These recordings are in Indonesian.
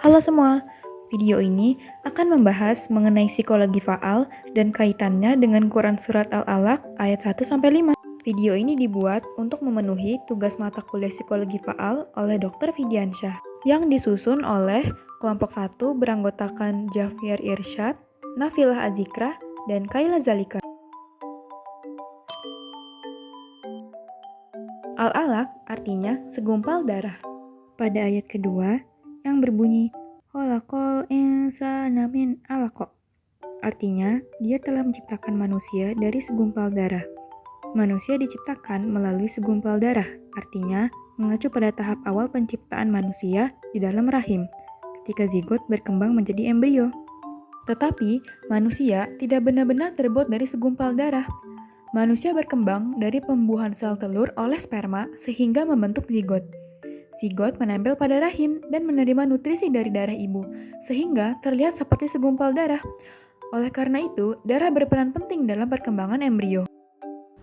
Halo semua, video ini akan membahas mengenai psikologi faal dan kaitannya dengan Quran Surat Al-Alaq ayat 1-5. Video ini dibuat untuk memenuhi tugas mata kuliah psikologi faal oleh Dr. Fidiansyah yang disusun oleh kelompok 1 beranggotakan Javier Irsyad, Nafilah Azikra, dan Kayla Zalika. Al-Alaq artinya segumpal darah. Pada ayat kedua yang berbunyi khalaqal insana min 'alaq. Artinya, dia telah menciptakan manusia dari segumpal darah. Manusia diciptakan melalui segumpal darah, artinya mengacu pada tahap awal penciptaan manusia di dalam rahim, ketika zigot berkembang menjadi embrio. Tetapi, manusia tidak benar-benar terbuat dari segumpal darah. Manusia berkembang dari pembuahan sel telur oleh sperma sehingga membentuk zigot. Zigot menempel pada rahim dan menerima nutrisi dari darah ibu, sehingga terlihat seperti segumpal darah. Oleh karena itu, darah berperan penting dalam perkembangan embrio.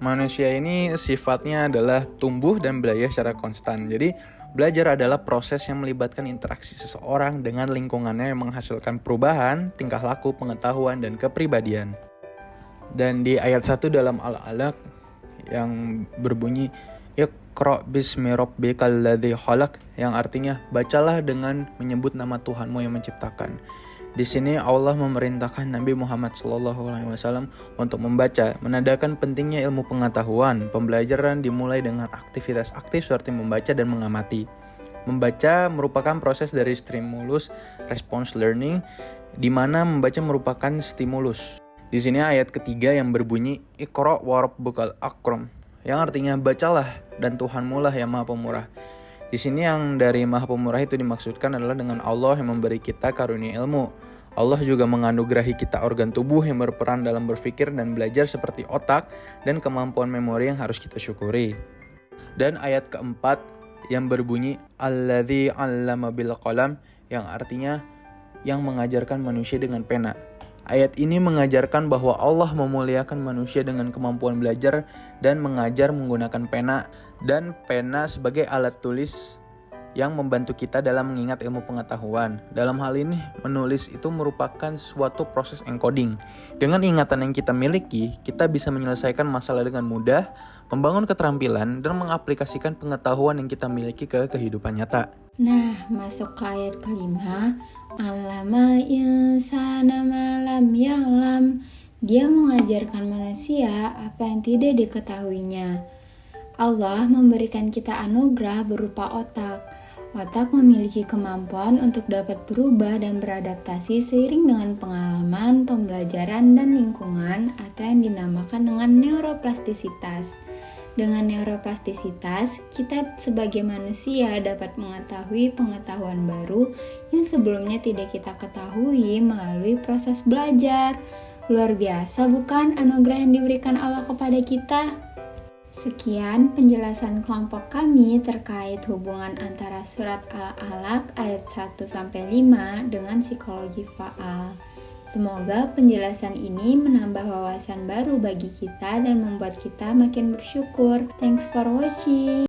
Manusia ini sifatnya adalah tumbuh dan belajar secara konstan. Jadi, belajar adalah proses yang melibatkan interaksi seseorang dengan lingkungannya yang menghasilkan perubahan, tingkah laku, pengetahuan, dan kepribadian. Dan di ayat 1 dalam Al-Alaq yang berbunyi Iqra bismi rabbikal ladzi khalaq, yang artinya bacalah dengan menyebut nama Tuhanmu yang menciptakan. Di sini Allah memerintahkan Nabi Muhammad SAW untuk membaca, menandakan pentingnya ilmu pengetahuan. Pembelajaran dimulai dengan aktivitas aktif seperti membaca dan mengamati. Membaca merupakan proses dari stimulus response learning, di mana membaca merupakan stimulus. Di sini ayat ketiga yang berbunyi Iqra wa rabbukal akram, yang artinya bacalah dan Tuhanmu lah yang Maha Pemurah. Di sini yang dari Maha Pemurah itu dimaksudkan adalah dengan Allah yang memberi kita karunia ilmu. Allah juga menganugerahi kita organ tubuh yang berperan dalam berpikir dan belajar seperti otak dan kemampuan memori yang harus kita syukuri. Dan ayat keempat yang berbunyi Alladzi 'allama bil qalam, yang artinya yang mengajarkan manusia dengan pena. Ayat ini mengajarkan bahwa Allah memuliakan manusia dengan kemampuan belajar dan mengajar menggunakan pena, dan pena sebagai alat tulis yang membantu kita dalam mengingat ilmu pengetahuan. Dalam hal ini, menulis itu merupakan suatu proses encoding. Dengan ingatan yang kita miliki, kita bisa menyelesaikan masalah dengan mudah, membangun keterampilan, dan mengaplikasikan pengetahuan yang kita miliki ke kehidupan nyata. Nah, masuk ke ayat kelima. Allamal insana ma lam ya'lam. Dia mengajarkan manusia apa yang tidak diketahuinya. Allah memberikan kita anugerah berupa otak. Otak memiliki kemampuan untuk dapat berubah dan beradaptasi seiring dengan pengalaman, pembelajaran, dan lingkungan, atau yang dinamakan dengan neuroplastisitas. Dengan neuroplastisitas, kita sebagai manusia dapat mengetahui pengetahuan baru yang sebelumnya tidak kita ketahui melalui proses belajar. Luar biasa bukan anugerah yang diberikan Allah kepada kita? Sekian penjelasan kelompok kami terkait hubungan antara surat Al-Alaq ayat 1-5 dengan psikologi faal. Semoga penjelasan ini menambah wawasan baru bagi kita dan membuat kita makin bersyukur. Thanks for watching.